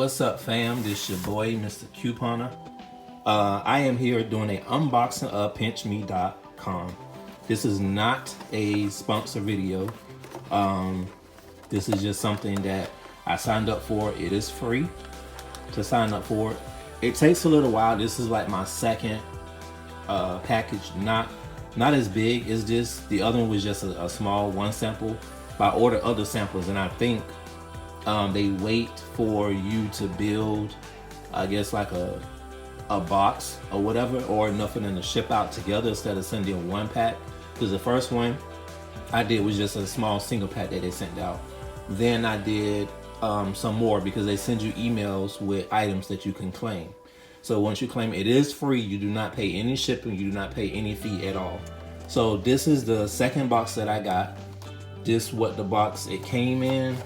What's up, fam? This your boy, Mr. Couponer. I am here doing an unboxing of pinchme.com. This is not a sponsor video. This is just something that I signed up for. It is free to sign up for it. It takes a little while. This is like my second package. Not as big as this. The other one was just a small one sample. But I ordered other samples, and I think they wait for you to build, I guess, like a box or whatever, or enough for them to ship out together instead of sending one pack. Because the first one I did was just a small single pack that they sent out. Then I did some more because they send you emails with items that you can claim. So once you claim, it is free. You do not pay any shipping. You do not pay any fee at all. So this is the second box that I got. This what the box it came in.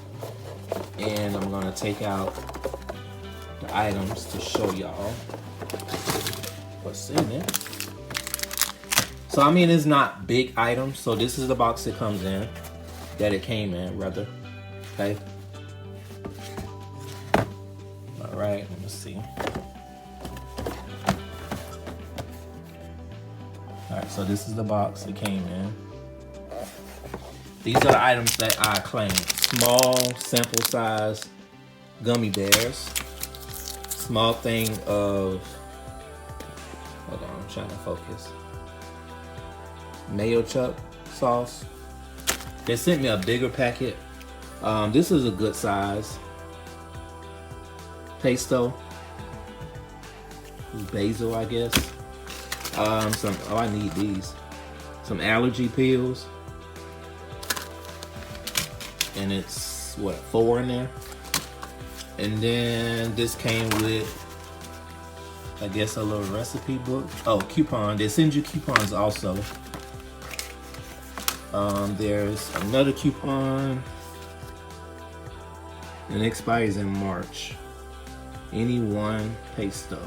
And I'm gonna take out the items to show y'all what's in it. So I mean, it's not big items. So this is the box it comes in, that it came in rather. Okay. All right, let me see. All right, so this is the box it came in. These are the items that I claimed. Small sample size gummy bears. Small thing of, hold on, I'm trying to focus. Mayo chup sauce. They sent me a bigger packet. This is a good size. Pesto. Basil, I guess. I need these. Some allergy pills. And it's what, 4 in there. And then this came with, I guess, a little recipe book. Oh, coupon. They send you coupons also. There's another coupon, and it expires in March. Any one pesto.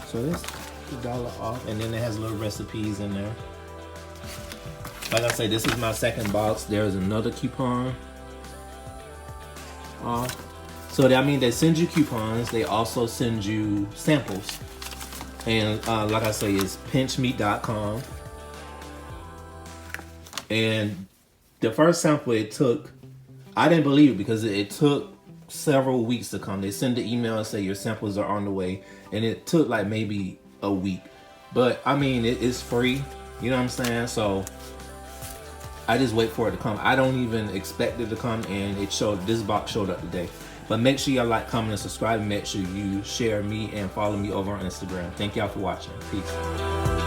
So that's $1 off, and then it has little recipes in there. Like I say, this is my second box. There's another coupon. So I mean, they send you coupons. They also send you samples. And like I say, it's pinchme.com. And the first sample it took, I didn't believe it because it took several weeks to come. They send the email and say your samples are on the way. And it took like maybe a week. But I mean, it's free. You know what I'm saying? So I just wait for it to come. I don't even expect it to come, and this box showed up today. But make sure y'all like, comment, and subscribe. Make sure you share me and follow me over on Instagram. Thank y'all for watching. Peace.